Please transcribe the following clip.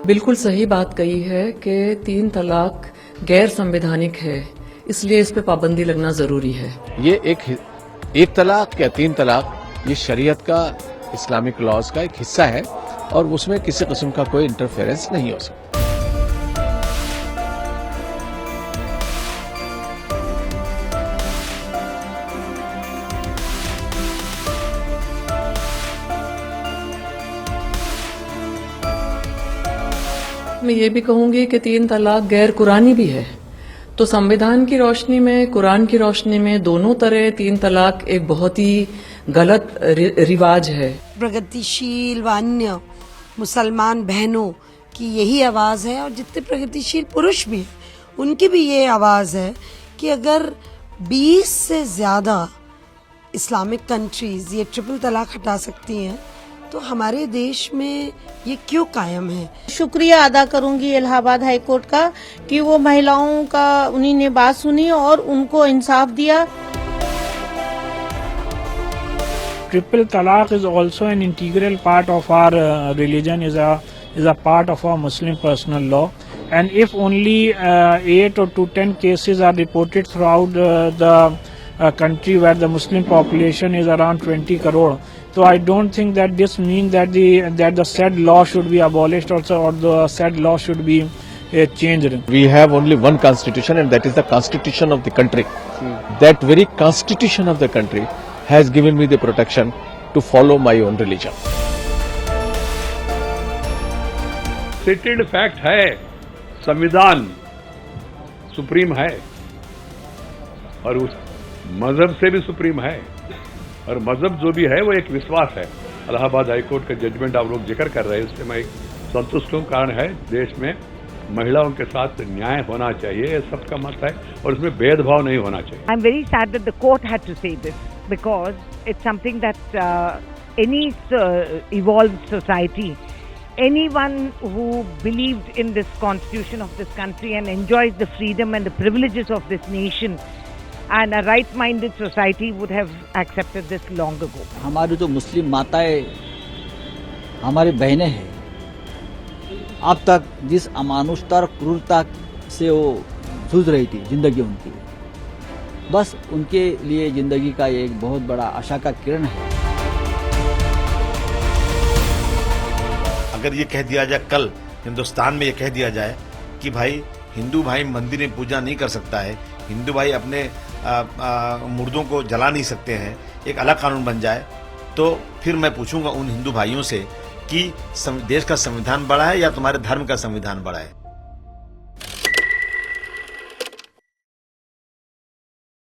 बिल्कुल सही बात कही है कि 3 तलाक गैर संवैधानिक है, इसलिए इस पे पाबंदी लगना जरूरी है। ये एक तलाक या 3 तलाक ये शरीयत का, इस्लामिक लॉज का एक हिस्सा है और उसमें किसी किस्म का कोई इंटरफेरेंस नहीं हो सकता। मैं ये भी कहूंगी कि 3 तलाक गैर कुरानी भी है, तो संविधान की रोशनी में, कुरान की रोशनी में दोनों तरह 3 तलाक एक बहुत ही गलत रिवाज है। प्रगतिशील व अन्य मुसलमान बहनों की यही आवाज है और जितने प्रगतिशील पुरुष भी हैं उनकी भी ये आवाज है कि अगर 20 से ज्यादा इस्लामिक कंट्रीज ये ट्रिपल तलाक हटा सकती हैं तो हमारे देश में ये क्यों कायम है। शुक्रिया अदा करूंगी इलाहाबाद हाई कोर्ट का कि वो महिलाओं का उन्हीं ने बात सुनी और उनको इंसाफ दिया। Triple talaq is also an integral part of our religion, is a part of our Muslim personal law, and if only 8 or to 10 cases are reported throughout the country where the Muslim population is around 20 crore, so I don't think that this means that the said law should be abolished also, or the said law should be changed. We have only one constitution, and that is the constitution of the country. That very constitution of the country has given me the protection to follow my own religion. Stated fact है, संविधान supreme है और उस मजहब से भी supreme है, और मजहब जो भी है वो एक विश्वास है। इलाहाबाद हाईकोर्ट का जजमेंट आप लोग जिक्र कर रहे हैं, उससे मैं संतुष्ट हूँ। कारण है देश में महिलाओं के साथ न्याय होना चाहिए, ये सबका मत है, और इसमें भेदभाव नहीं होना चाहिए। I'm very sad that the court had to say this because it's something that any evolved society, anyone who believed in this constitution of this country and enjoys the freedom and the privileges of this nation and a right-minded society would have accepted this long ago. हमारी जो मुस्लिम माताएं, हमारी बहनें हैं, अब तक जिस अमानुषता और क्रूरता से वो जूझ रही थी जिंदगी उनकी, बस उनके लिए जिंदगी का एक बहुत बड़ा आशा का किरण है। अगर ये कह दिया जाए, कल हिंदुस्तान में ये कह दिया जाए कि भाई हिंदू भाई मंदिर में पूजा नहीं कर सकता है, हिंदू भाई अपने मुर्दों को जला नहीं सकते हैं, एक अलग कानून बन जाए, तो फिर मैं पूछूंगा उन हिंदू भाइयों से कि देश का संविधान बड़ा है या तुम्हारे धर्म का संविधान बड़ा है।